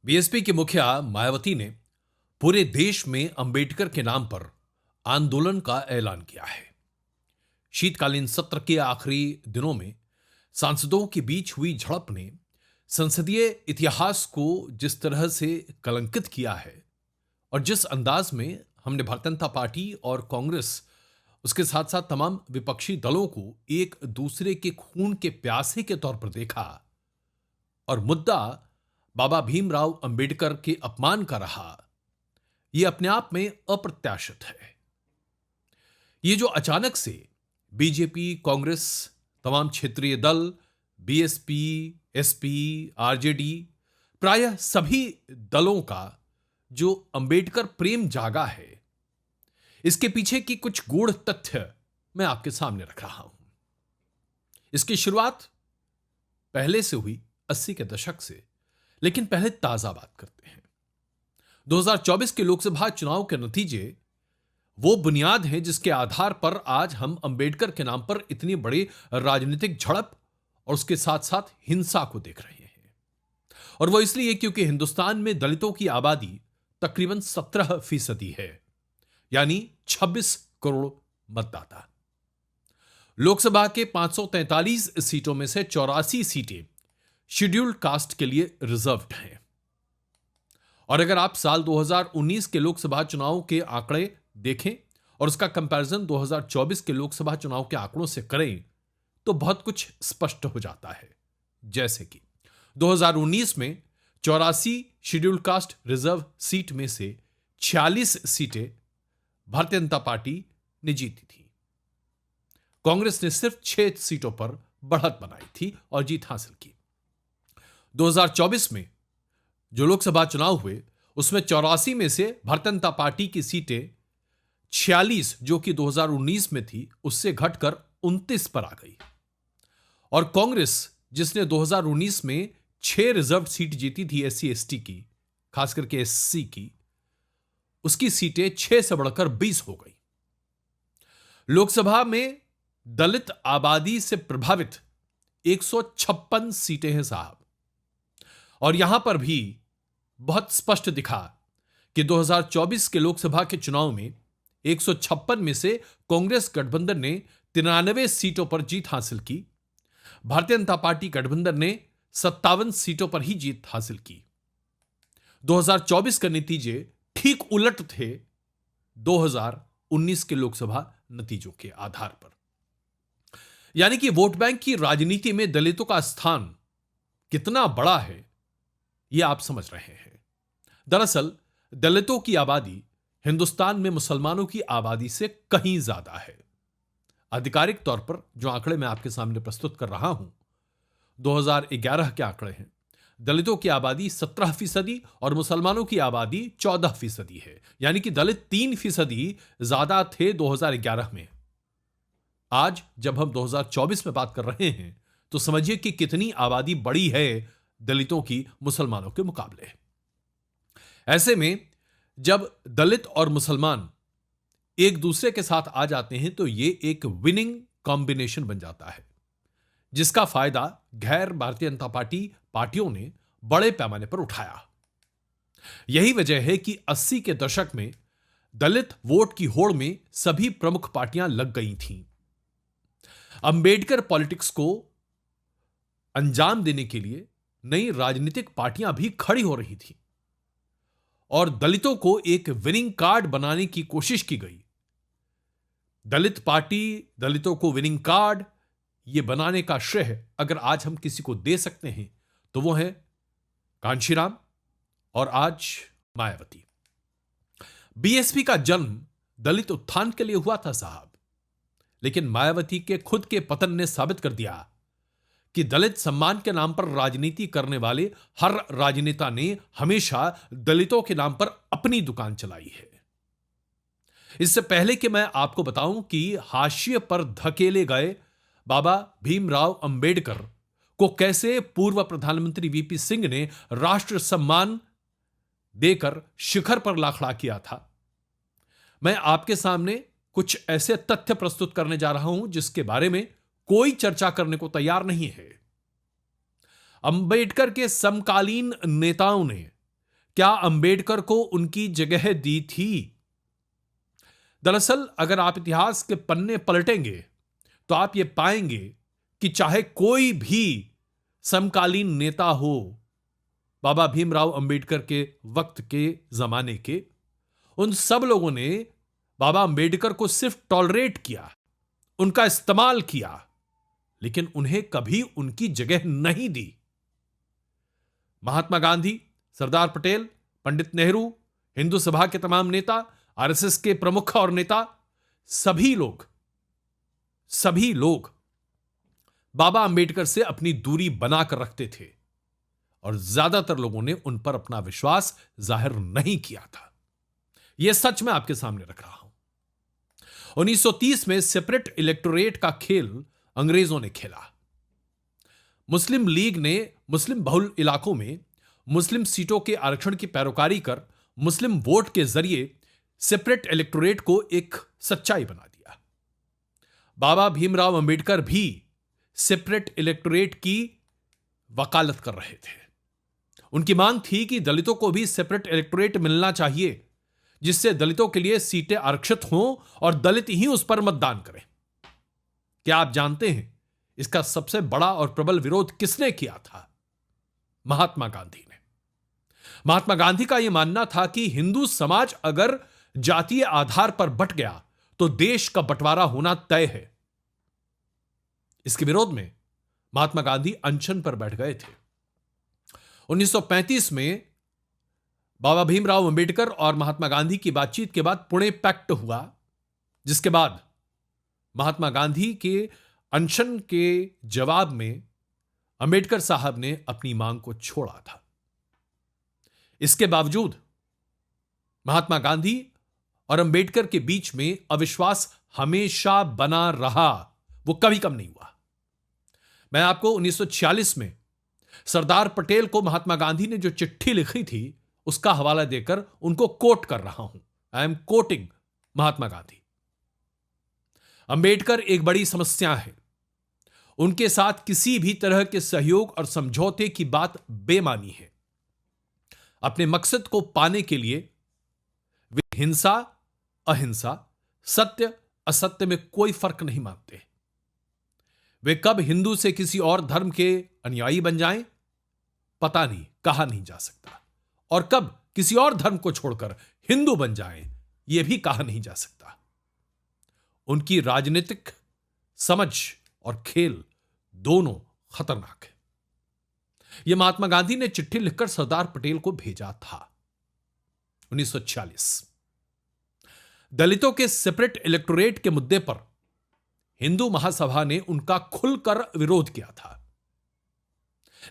BSP की मुखिया मायावती ने पूरे देश में अंबेडकर के नाम पर आंदोलन का ऐलान किया है। शीतकालीन सत्र के आखिरी दिनों में सांसदों के बीच हुई झड़प ने संसदीय इतिहास को जिस तरह से कलंकित किया है और जिस अंदाज में हमने भारतीय जनता पार्टी और कांग्रेस उसके साथ साथ तमाम विपक्षी दलों को एक दूसरे के खून के प्यासे के तौर पर देखा और मुद्दा बाबा भीमराव अंबेडकर के अपमान का रहा, यह अपने आप में अप्रत्याशित है। ये जो अचानक से बीजेपी, कांग्रेस, तमाम क्षेत्रीय दल, बीएसपी, एसपी, आरजेडी, प्रायः सभी दलों का जो अंबेडकर प्रेम जागा है, इसके पीछे की कुछ गूढ़ तथ्य मैं आपके सामने रख रहा हूं। इसकी शुरुआत पहले से हुई 80 के दशक से, लेकिन पहले ताजा बात करते हैं। 2024 के लोकसभा चुनाव के नतीजे वो बुनियाद हैं जिसके आधार पर आज हम अंबेडकर के नाम पर इतनी बड़ी राजनीतिक झड़प और उसके साथ साथ हिंसा को देख रहे हैं। और वो इसलिए क्योंकि हिंदुस्तान में दलितों की आबादी तकरीबन 17% है, यानी 26 करोड़ मतदाता। लोकसभा के 543 सीटों में से 84 सीटें शेड्यूल्ड कास्ट के लिए रिजर्व्ड हैं। और अगर आप साल 2019 के लोकसभा चुनाव के आंकड़े देखें और उसका कंपैरिजन 2024 के लोकसभा चुनाव के आंकड़ों से करें तो बहुत कुछ स्पष्ट हो जाता है। जैसे कि 2019 में 84 शेड्यूल्ड कास्ट रिजर्व सीट में से 46 सीटें भारतीय जनता पार्टी ने जीती थी। कांग्रेस ने सिर्फ 6 सीटों पर बढ़त बनाई थी और जीत हासिल की। 2024 में जो लोकसभा चुनाव हुए उसमें 84 में से भारतीय जनता पार्टी की सीटें 46 जो कि 2019 में थी उससे घटकर 29 पर आ गई। और कांग्रेस जिसने 2019 में 6 रिजर्व सीट जीती थी एससी एसटी की, खास करके एससी की, उसकी सीटें 6 से बढ़कर 20 हो गई। लोकसभा में दलित आबादी से प्रभावित 156 सीटें हैं साहब। और यहां पर भी बहुत स्पष्ट दिखा कि 2024 के लोकसभा के चुनाव में 156 में से कांग्रेस गठबंधन ने 93 सीटों पर जीत हासिल की। भारतीय जनता पार्टी गठबंधन ने 57 सीटों पर ही जीत हासिल की। 2024 के नतीजे ठीक उलट थे 2019 के लोकसभा नतीजों के आधार पर। यानी कि वोट बैंक की राजनीति में दलितों का स्थान कितना बड़ा है यह आप समझ रहे हैं। दरअसल दलितों की आबादी हिंदुस्तान में मुसलमानों की आबादी से कहीं ज्यादा है। आधिकारिक तौर पर जो आंकड़े मैं आपके सामने प्रस्तुत कर रहा हूं 2011 के आंकड़े हैं। दलितों की आबादी 17% और मुसलमानों की आबादी 14% है। यानी कि दलित 3% ज्यादा थे 2011 में। आज जब हम 2024 में बात कर रहे हैं तो समझिए कि कितनी आबादी बड़ी है दलितों की मुसलमानों के मुकाबले। ऐसे में जब दलित और मुसलमान एक दूसरे के साथ आ जाते हैं तो यह एक विनिंग कॉम्बिनेशन बन जाता है, जिसका फायदा गैर भारतीय जनता पार्टी पार्टियों ने बड़े पैमाने पर उठाया। यही वजह है कि 80 के दशक में दलित वोट की होड़ में सभी प्रमुख पार्टियां लग गई थीं। अंबेडकर पॉलिटिक्स को अंजाम देने के लिए नई राजनीतिक पार्टियां भी खड़ी हो रही थी और दलितों को एक विनिंग कार्ड बनाने की कोशिश की गई। दलित पार्टी दलितों को विनिंग कार्ड यह बनाने का श्रेय अगर आज हम किसी को दे सकते हैं तो वो है कांशीराम और आज मायावती। बीएसपी का जन्म दलित उत्थान के लिए हुआ था साहब, लेकिन मायावती के खुद के पतन ने साबित कर दिया कि दलित सम्मान के नाम पर राजनीति करने वाले हर राजनेता ने हमेशा दलितों के नाम पर अपनी दुकान चलाई है। इससे पहले कि मैं आपको बताऊं कि हाशिए पर धकेले गए बाबा भीमराव अंबेडकर को कैसे पूर्व प्रधानमंत्री वीपी सिंह ने राष्ट्र सम्मान देकर शिखर पर ला खड़ा किया था, मैं आपके सामने कुछ ऐसे तथ्य प्रस्तुत करने जा रहा हूं जिसके बारे में कोई चर्चा करने को तैयार नहीं है। अंबेडकर के समकालीन नेताओं ने क्या अंबेडकर को उनकी जगह दी थी? दरअसल अगर आप इतिहास के पन्ने पलटेंगे तो आप यह पाएंगे कि चाहे कोई भी समकालीन नेता हो, बाबा भीमराव अंबेडकर के वक्त के जमाने के, उन सब लोगों ने बाबा अंबेडकर को सिर्फ टॉलरेट किया, उनका इस्तेमाल किया, लेकिन उन्हें कभी उनकी जगह नहीं दी। महात्मा गांधी, सरदार पटेल, पंडित नेहरू, हिंदू सभा के तमाम नेता, आरएसएस के प्रमुख और नेता, सभी लोग बाबा अंबेडकर से अपनी दूरी बनाकर रखते थे और ज्यादातर लोगों ने उन पर अपना विश्वास जाहिर नहीं किया था। यह सच मैं आपके सामने रख रहा हूं। 1930 में सेपरेट इलेक्टोरेट का खेल अंग्रेजों ने खेला। मुस्लिम लीग ने मुस्लिम बहुल इलाकों में मुस्लिम सीटों के आरक्षण की पैरोकारी कर मुस्लिम वोट के जरिए सेपरेट इलेक्टोरेट को एक सच्चाई बना दिया। बाबा भीमराव अंबेडकर भी सेपरेट इलेक्टोरेट की वकालत कर रहे थे। उनकी मांग थी कि दलितों को भी सेपरेट इलेक्टोरेट मिलना चाहिए, जिससे दलितों के लिए सीटें आरक्षित हों और दलित ही उस पर मतदान करें। क्या आप जानते हैं इसका सबसे बड़ा और प्रबल विरोध किसने किया था? महात्मा गांधी ने। महात्मा गांधी का यह मानना था कि हिंदू समाज अगर जातीय आधार पर बंट गया तो देश का बंटवारा होना तय है। इसके विरोध में महात्मा गांधी अनशन पर बैठ गए थे। 1935 में बाबा भीमराव अंबेडकर और महात्मा गांधी की बातचीत के बाद पुणे पैक्ट हुआ, जिसके बाद महात्मा गांधी के अनशन के जवाब में अंबेडकर साहब ने अपनी मांग को छोड़ा था। इसके बावजूद महात्मा गांधी और अंबेडकर के बीच में अविश्वास हमेशा बना रहा, वो कभी कम नहीं हुआ। मैं आपको 1946 में सरदार पटेल को महात्मा गांधी ने जो चिट्ठी लिखी थी उसका हवाला देकर उनको कोट कर रहा हूं। I am quoting Mahatma Gandhi. Ambedkar एक बड़ी समस्या है। उनके साथ किसी भी तरह के सहयोग और समझौते की बात बेमानी है। अपने मकसद को पाने के लिए वे हिंसा, अहिंसा, सत्य, असत्य में कोई फर्क नहीं मानते। वे कब हिंदू से किसी और धर्म के अनुयायी बन जाएं, पता नहीं, कहा नहीं जा सकता। और कब किसी और धर्म को छोड़कर हिंदू बन जाएं, यह भी कहा नहीं जा सकता। उनकी राजनीतिक समझ और खेल दोनों खतरनाक है। यह महात्मा गांधी ने चिट्ठी लिखकर सरदार पटेल को भेजा था। 1946 दलितों के सेपरेट इलेक्टोरेट के मुद्दे पर हिंदू महासभा ने उनका खुलकर विरोध किया था।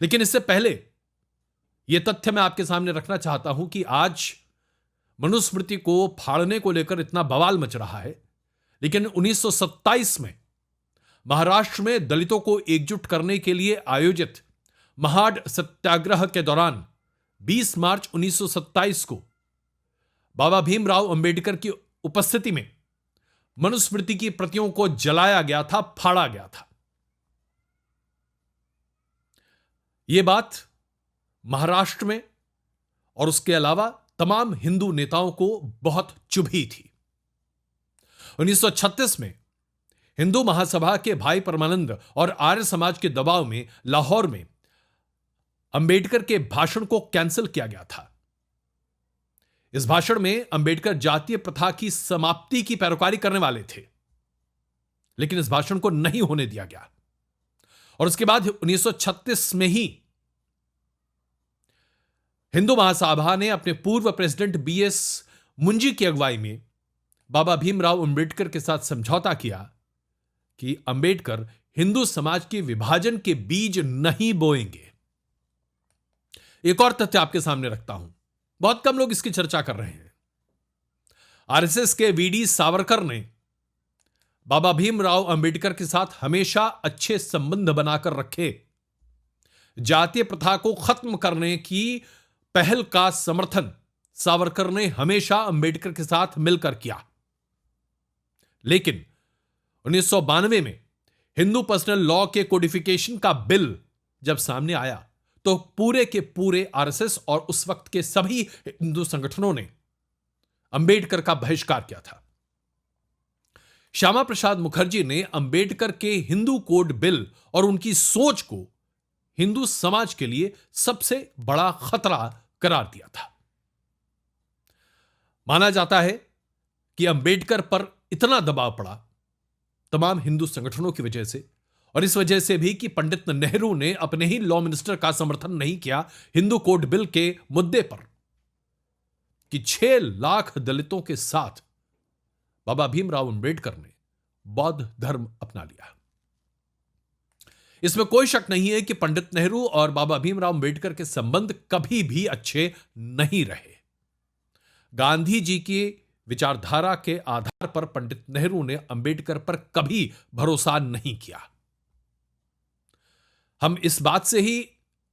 लेकिन इससे पहले यह तथ्य मैं आपके सामने रखना चाहता हूं कि आज मनुस्मृति को फाड़ने को लेकर इतना बवाल मच रहा है, लेकिन 1927 में महाराष्ट्र में दलितों को एकजुट करने के लिए आयोजित महाड सत्याग्रह के दौरान 20 मार्च 1927 को बाबा भीमराव अंबेडकर की उपस्थिति में मनुस्मृति की प्रतियों को जलाया गया था, फाड़ा गया था। यह बात महाराष्ट्र में और उसके अलावा तमाम हिंदू नेताओं को बहुत चुभी थी। 1936 में हिंदू महासभा के भाई परमानंद और आर्य समाज के दबाव में लाहौर में अंबेडकर के भाषण को कैंसिल किया गया था। इस भाषण में अंबेडकर जातीय प्रथा की समाप्ति की पैरोकारी करने वाले थे, लेकिन इस भाषण को नहीं होने दिया गया। और उसके बाद 1936 में ही हिंदू महासभा ने अपने पूर्व प्रेसिडेंट बीएस मुंजी की अगुवाई में बाबा भीमराव अंबेडकर के साथ समझौता किया कि अंबेडकर हिंदू समाज के विभाजन के बीज नहीं बोएंगे। एक और तथ्य आपके सामने रखता हूं, बहुत कम लोग इसकी चर्चा कर रहे हैं। आरएसएस के वीडी सावरकर ने बाबा भीमराव अंबेडकर के साथ हमेशा अच्छे संबंध बनाकर रखे। जातीय प्रथा को खत्म करने की पहल का समर्थन सावरकर ने हमेशा अंबेडकर के साथ मिलकर किया। लेकिन 1992 में हिंदू पर्सनल लॉ के कोडिफिकेशन का बिल जब सामने आया तो पूरे के पूरे आरएसएस और उस वक्त के सभी हिंदू संगठनों ने अंबेडकर का बहिष्कार किया था। श्यामा प्रसाद मुखर्जी ने अंबेडकर के हिंदू कोड बिल और उनकी सोच को हिंदू समाज के लिए सबसे बड़ा खतरा करार दिया था। माना जाता है कि अंबेडकर पर इतना दबाव पड़ा तमाम हिंदू संगठनों की वजह से, और इस वजह से भी कि पंडित नेहरू ने अपने ही लॉ मिनिस्टर का समर्थन नहीं किया हिंदू कोड बिल के मुद्दे पर, कि 6 लाख दलितों के साथ बाबा भीमराव अंबेडकर ने बौद्ध धर्म अपना लिया। इसमें कोई शक नहीं है कि पंडित नेहरू और बाबा भीमराव अंबेडकर के संबंध कभी भी अच्छे नहीं रहे। गांधी जी की विचारधारा के आधार पर पंडित नेहरू ने अंबेडकर पर कभी भरोसा नहीं किया। हम इस बात से ही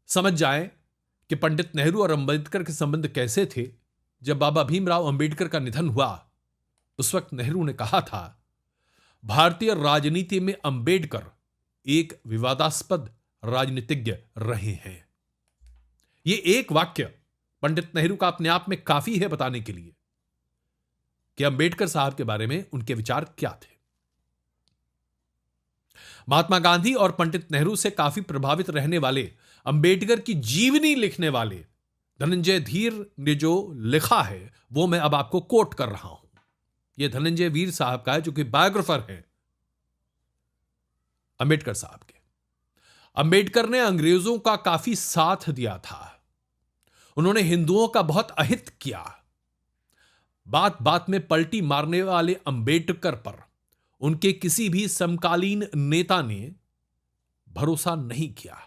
समझ जाएं कि पंडित नेहरू और अंबेडकर के संबंध कैसे थे। जब बाबा भीमराव अंबेडकर का निधन हुआ, उस वक्त नेहरू ने कहा था, भारतीय राजनीति में अंबेडकर एक विवादास्पद राजनीतिज्ञ रहे हैं। यह एक वाक्य पंडित नेहरू का अपने आप में काफी है बताने के लिए कि अंबेडकर साहब के बारे में उनके विचार क्या थे। महात्मा गांधी और पंडित नेहरू से काफी प्रभावित रहने वाले अंबेडकर की जीवनी लिखने वाले धनंजय धीर ने जो लिखा है वो मैं अब आपको कोट कर रहा हूं। यह धनंजय वीर साहब का है, जो कि बायोग्राफर है अंबेडकर साहब के। अंबेडकर ने अंग्रेजों का काफी साथ दिया था। उन्होंने हिंदुओं का बहुत अहित किया। बात बात में पलटी मारने वाले अंबेडकर पर उनके किसी भी समकालीन नेता ने भरोसा नहीं किया।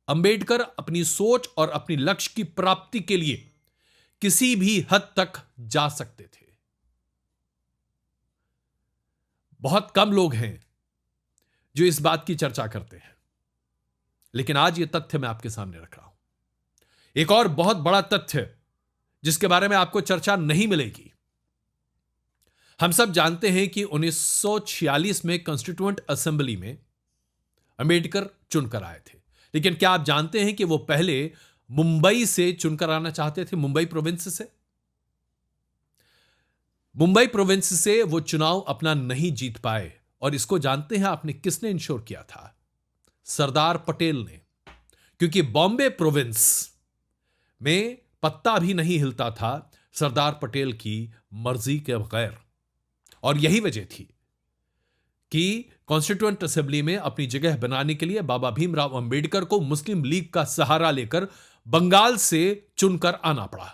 अंबेडकर अपनी सोच और अपनी लक्ष्य की प्राप्ति के लिए किसी भी हद तक जा सकते थे। बहुत कम लोग हैं जो इस बात की चर्चा करते हैं, लेकिन आज यह तथ्य मैं आपके सामने रख रहा हूं। एक और बहुत बड़ा तथ्य जिसके बारे में आपको चर्चा नहीं मिलेगी। हम सब जानते हैं कि 1946 में कॉन्स्टिट्यूएंट असेंबली में अंबेडकर चुनकर आए थे, लेकिन क्या आप जानते हैं कि वो पहले मुंबई से चुनकर आना चाहते थे, मुंबई प्रोविंस से। मुंबई प्रोविंस से वो चुनाव अपना नहीं जीत पाए, और इसको जानते हैं आपने किसने इंश्योर किया था? सरदार पटेल ने, क्योंकि बॉम्बे प्रोविंस में पत्ता भी नहीं हिलता था सरदार पटेल की मर्जी के बगैर। और यही वजह थी कि कॉन्स्टिट्यूएंट असेंबली में अपनी जगह बनाने के लिए बाबा भीमराव अंबेडकर को मुस्लिम लीग का सहारा लेकर बंगाल से चुनकर आना पड़ा।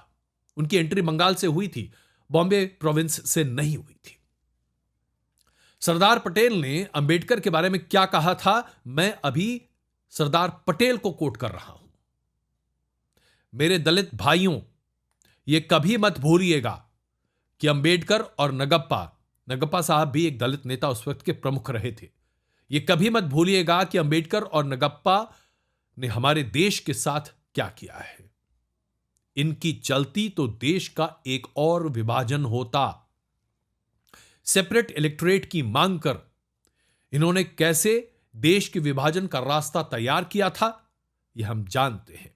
उनकी एंट्री बंगाल से हुई थी, बॉम्बे प्रोविंस से नहीं हुई थी। सरदार पटेल ने अंबेडकर के बारे में क्या कहा था, मैं अभी सरदार पटेल को कोट कर रहा हूं। मेरे दलित भाइयों, यह कभी मत भूलिएगा कि अंबेडकर और नगप्पा साहब भी एक दलित नेता उस वक्त के प्रमुख रहे थे। यह कभी मत भूलिएगा कि अंबेडकर और नगप्पा ने हमारे देश के साथ क्या किया है। इनकी चलती तो देश का एक और विभाजन होता। सेपरेट इलेक्टोरेट की मांग कर इन्होंने कैसे देश के विभाजन का रास्ता तैयार किया था, यह हम जानते हैं।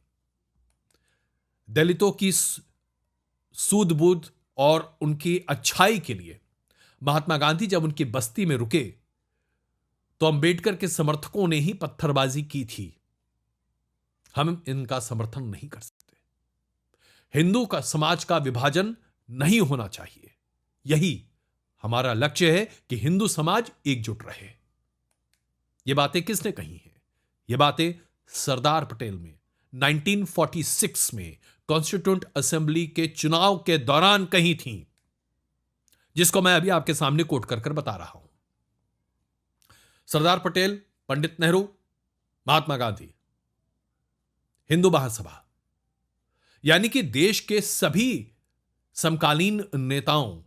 दलितों की सूझबूझ और उनकी अच्छाई के लिए महात्मा गांधी जब उनकी बस्ती में रुके तो अंबेडकर के समर्थकों ने ही पत्थरबाजी की थी। हम इनका समर्थन नहीं कर सकते। हिंदू का समाज का विभाजन नहीं होना चाहिए। यही हमारा लक्ष्य है कि हिंदू समाज एकजुट रहे। ये बातें किसने कही हैं? ये बातें सरदार पटेल ने 1946 में कॉन्स्टिट्यूएंट असेंबली के चुनाव के दौरान कही थी, जिसको मैं अभी आपके सामने कोट कर बता रहा हूं। सरदार पटेल, पंडित नेहरू, महात्मा गांधी, हिंदू महासभा, यानी कि देश के सभी समकालीन नेताओं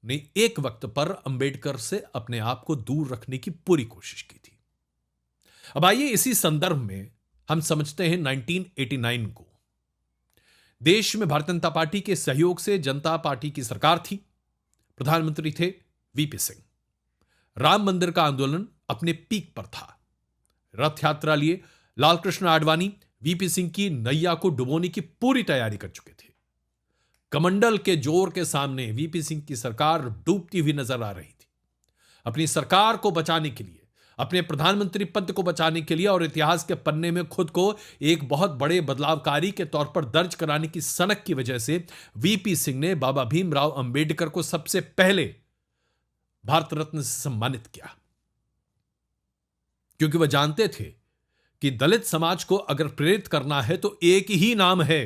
ने एक वक्त पर अंबेडकर से अपने आप को दूर रखने की पूरी कोशिश की थी। अब आइए इसी संदर्भ में हम समझते हैं 1989 को। देश में भारतीय जनता पार्टी के सहयोग से जनता पार्टी की सरकार थी। प्रधानमंत्री थे वीपी सिंह। राम मंदिर का आंदोलन अपने पीक पर था। रथ यात्रा लिए लालकृष्ण आडवाणी वीपी सिंह की नैया को डुबोने की पूरी तैयारी कर चुके थे। कमंडल के जोर के सामने वीपी सिंह की सरकार डूबती हुई नजर आ रही थी। अपनी सरकार को बचाने के लिए, अपने प्रधानमंत्री पद को बचाने के लिए और इतिहास के पन्ने में खुद को एक बहुत बड़े बदलावकारी के तौर पर दर्ज कराने की सनक की वजह से वीपी सिंह ने बाबा भीमराव अंबेडकर को सबसे पहले भारत रत्न से सम्मानित किया, क्योंकि वह जानते थे कि दलित समाज को अगर प्रेरित करना है तो एक ही नाम है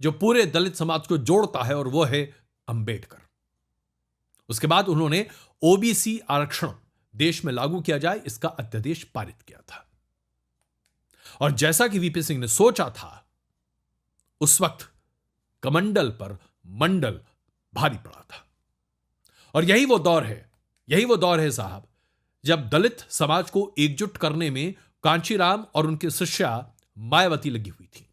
जो पूरे दलित समाज को जोड़ता है, और वह है अंबेडकर। उसके बाद उन्होंने ओबीसी आरक्षण देश में लागू किया जाए, इसका अध्यादेश पारित किया था। और जैसा कि वीपी सिंह ने सोचा था, उस वक्त कमंडल पर मंडल भारी पड़ा था। और यही वो दौर है साहब, जब दलित समाज को एकजुट करने में कांचीराम और उनकी शिष्या मायावती लगी हुई थी,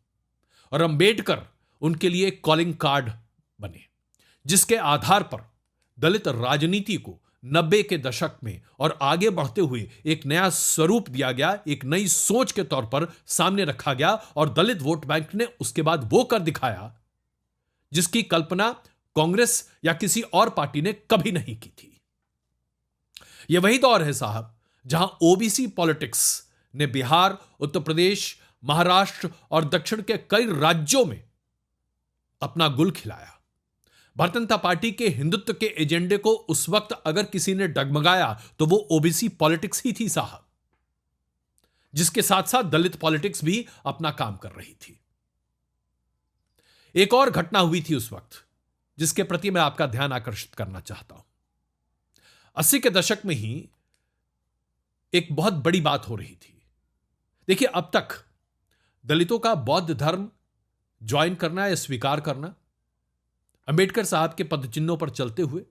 और अंबेडकर उनके लिए कॉलिंग कार्ड बने, जिसके आधार पर दलित राजनीति को 90 के दशक में और आगे बढ़ते हुए एक नया स्वरूप दिया गया, एक नई सोच के तौर पर सामने रखा गया, और दलित वोट बैंक ने उसके बाद वो कर दिखाया जिसकी कल्पना कांग्रेस या किसी और पार्टी ने कभी नहीं की थी। यह वही दौर है साहब जहां ओबीसी पॉलिटिक्स ने बिहार, उत्तर प्रदेश, महाराष्ट्र और दक्षिण के कई राज्यों में अपना गुल खिलाया। भारतीय जनता पार्टी के हिंदुत्व के एजेंडे को उस वक्त अगर किसी ने डगमगाया तो वो ओबीसी पॉलिटिक्स ही थी साहब, जिसके साथ साथ दलित पॉलिटिक्स भी अपना काम कर रही थी। एक और घटना हुई थी उस वक्त जिसके प्रति मैं आपका ध्यान आकर्षित करना चाहता हूं। 80 के दशक में ही एक बहुत बड़ी बात हो रही थी। देखिए, अब तक दलितों का बौद्ध धर्म ज्वाइन करना या स्वीकार करना अंबेडकर साहब के पदचिन्हों पर चलते हुए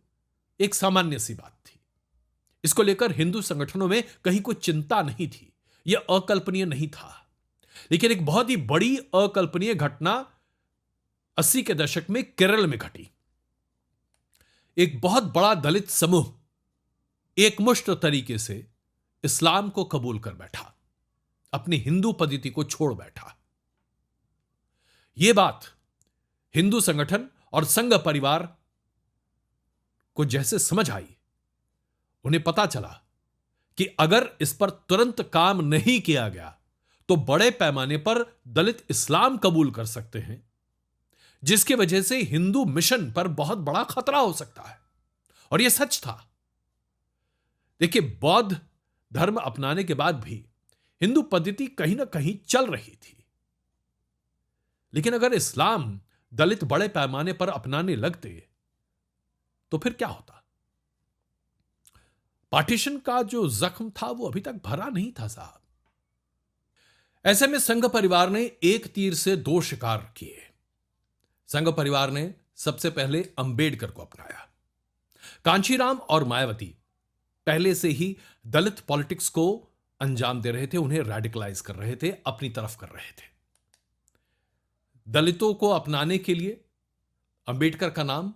एक सामान्य सी बात थी। इसको लेकर हिंदू संगठनों में कहीं कोई चिंता नहीं थी, यह अकल्पनीय नहीं था। लेकिन एक बहुत ही बड़ी अकल्पनीय घटना 80 के दशक में केरल में घटी। एक बहुत बड़ा दलित समूह एकमुश्त तरीके से इस्लाम को कबूल कर बैठा, अपनी हिंदू पद्धति को छोड़ बैठा। यह बात हिंदू संगठन और संघ परिवार को जैसे समझ आई, उन्हें पता चला कि अगर इस पर तुरंत काम नहीं किया गया तो बड़े पैमाने पर दलित इस्लाम कबूल कर सकते हैं, जिसकी वजह से हिंदू मिशन पर बहुत बड़ा खतरा हो सकता है। और यह सच था। देखिए, बौद्ध धर्म अपनाने के बाद भी हिंदू पद्धति कहीं ना कहीं चल रही थी, लेकिन अगर इस्लाम दलित बड़े पैमाने पर अपनाने लगते तो फिर क्या होता? पार्टीशन का जो जख्म था वो अभी तक भरा नहीं था साहब। ऐसे में संघ परिवार ने एक तीर से दो शिकार किए। संघ परिवार ने सबसे पहले अंबेडकर को अपनाया। कांचीराम और मायावती पहले से ही दलित पॉलिटिक्स को अंजाम दे रहे थे, उन्हें रेडिकलाइज कर रहे थे, अपनी तरफ कर रहे थे। दलितों को अपनाने के लिए अंबेडकर का नाम,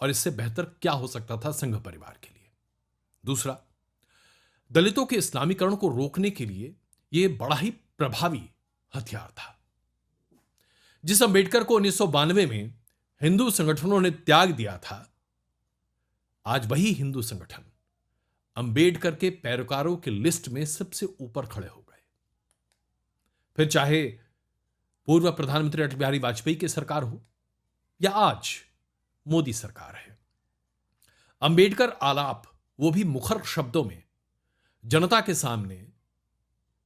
और इससे बेहतर क्या हो सकता था संघ परिवार के लिए। दूसरा, दलितों के इस्लामीकरण को रोकने के लिए यह बड़ा ही प्रभावी हथियार था। जिस अंबेडकर को 1992 में हिंदू संगठनों ने त्याग दिया था, आज वही हिंदू संगठन अंबेडकर के पैरोकारों की लिस्ट में सबसे ऊपर खड़े हो गए। फिर चाहे पूर्व प्रधानमंत्री अटल बिहारी वाजपेयी की सरकार हो या आज मोदी सरकार है, अंबेडकर आलाप, वो भी मुखर शब्दों में, जनता के सामने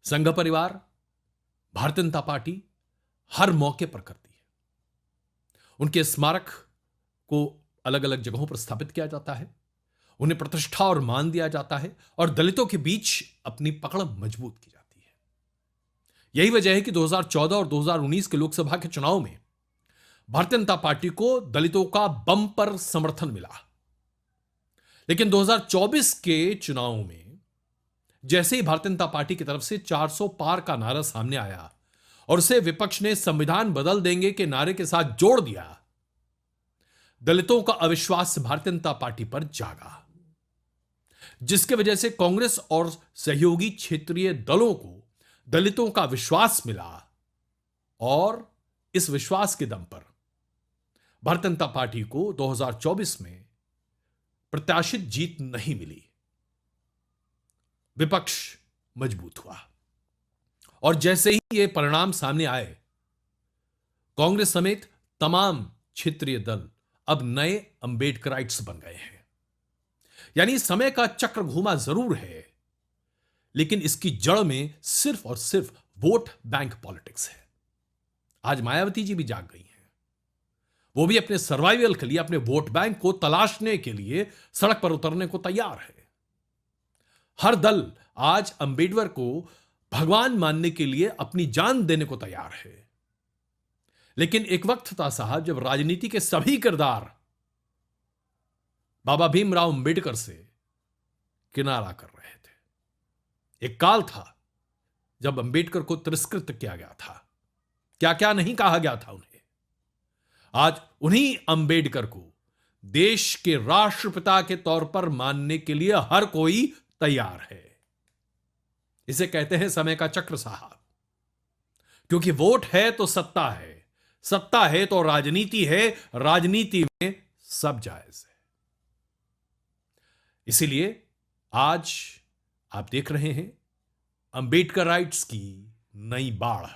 संघ परिवार, भारतीय जनता पार्टी हर मौके पर करती है। उनके स्मारक को अलग अलग जगहों पर स्थापित किया जाता है, उन्हें प्रतिष्ठा और मान दिया जाता है, और दलितों के बीच अपनी पकड़ मजबूत की जाती है। यही वजह है कि 2014 और 2019 के लोकसभा के चुनाव में भारतीय जनता पार्टी को दलितों का बम्पर समर्थन मिला। लेकिन 2024 के चुनाव में जैसे ही भारतीय जनता पार्टी की तरफ से 400 पार का नारा सामने आया और उसे विपक्ष ने संविधान बदल देंगे के नारे के साथ जोड़ दिया, दलितों का अविश्वास भारतीय जनता पार्टी पर जागा, जिसके वजह से कांग्रेस और सहयोगी क्षेत्रीय दलों को दलितों का विश्वास मिला और इस विश्वास के दम पर भारतीय जनता पार्टी को 2024 में प्रत्याशित जीत नहीं मिली। विपक्ष मजबूत हुआ और जैसे ही ये परिणाम सामने आए, कांग्रेस समेत तमाम क्षेत्रीय दल अब नए अंबेडकराइट्स बन गए हैं। यानी समय का चक्र घूमा जरूर है, लेकिन इसकी जड़ में सिर्फ और सिर्फ वोट बैंक पॉलिटिक्स है। आज मायावती जी भी जाग गई हैं। वो भी अपने सर्वाइवल के लिए, अपने वोट बैंक को तलाशने के लिए सड़क पर उतरने को तैयार है। हर दल आज अंबेडकर को भगवान मानने के लिए अपनी जान देने को तैयार है। लेकिन एक वक्त था साहब जब राजनीति के सभी किरदार बाबा भीमराव अंबेडकर से किनारा कर रहे थे। एक काल था जब अंबेडकर को तिरस्कृत किया गया था, क्या क्या नहीं कहा गया था उन्हें। आज उन्हीं अंबेडकर को देश के राष्ट्रपिता के तौर पर मानने के लिए हर कोई तैयार है। इसे कहते हैं समय का चक्र साहब, क्योंकि वोट है तो सत्ता है, सत्ता है तो राजनीति है, राजनीति में सब जायज है। इसीलिए आज आप देख रहे हैं अंबेडकर राइट्स की नई बाढ़।